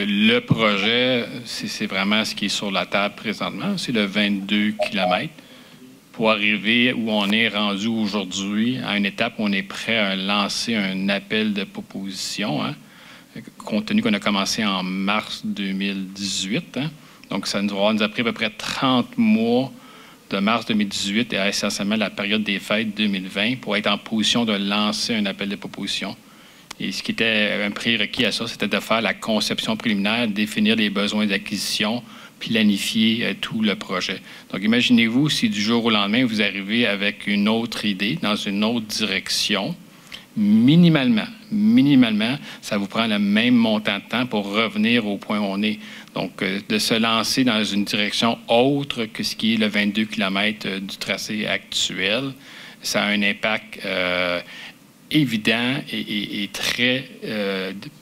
Le projet, c'est vraiment ce qui est sur la table présentement, c'est le 22 km. Pour arriver où on est rendu aujourd'hui, à une étape où on est prêt à lancer un appel de proposition, hein, compte tenu qu'on a commencé en mars 2018. Hein. Donc, ça nous a pris à peu près 30 mois de mars 2018 et essentiellement la période des fêtes 2020 pour être en position de lancer un appel de proposition. Et ce qui était un prérequis à ça, c'était de faire la conception préliminaire, définir les besoins d'acquisition, planifier tout le projet. Donc, imaginez-vous si du jour au lendemain, vous arrivez avec une autre idée, dans une autre direction, minimalement, ça vous prend le même montant de temps pour revenir au point où on est. Donc, de se lancer dans une direction autre que ce qui est le 22 km du tracé actuel, ça a un impact évident et très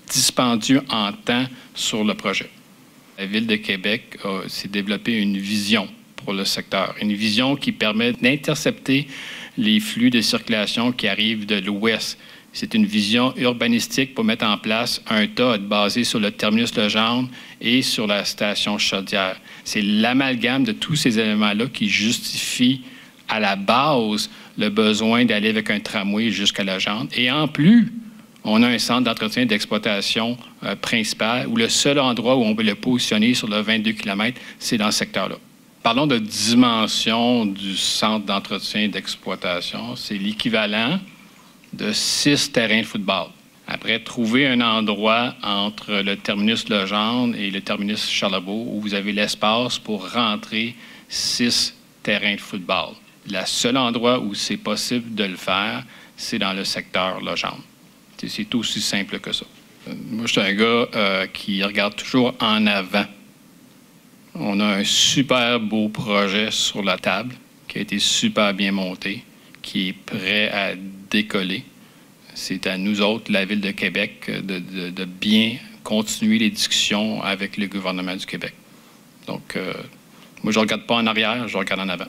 dispendieux en temps sur le projet. La Ville de Québec s'est développée une vision pour le secteur, une vision qui permet d'intercepter les flux de circulation qui arrivent de l'ouest. C'est une vision urbanistique pour mettre en place un tas basé sur le terminus Legendre et sur la station Chaudière. C'est l'amalgame de tous ces éléments-là qui justifie à la base le besoin d'aller avec un tramway jusqu'à Legendre. Et en plus, on a un centre d'entretien d'exploitation principal où le seul endroit où on peut le positionner sur le 22 km, c'est dans ce secteur-là. Parlons de dimension du centre d'entretien d'exploitation. C'est l'équivalent de 6 terrains de football. Après, trouver un endroit entre le terminus Legendre et le terminus Charlebourg où vous avez l'espace pour rentrer 6 terrains de football. Le seul endroit où c'est possible de le faire, c'est dans le secteur Legendre. C'est aussi simple que ça. Moi, je suis un gars qui regarde toujours en avant. On a un super beau projet sur la table qui a été super bien monté, qui est prêt à décoller. C'est à nous autres, la Ville de Québec, de bien continuer les discussions avec le gouvernement du Québec. Donc, moi, je ne regarde pas en arrière, je regarde en avant.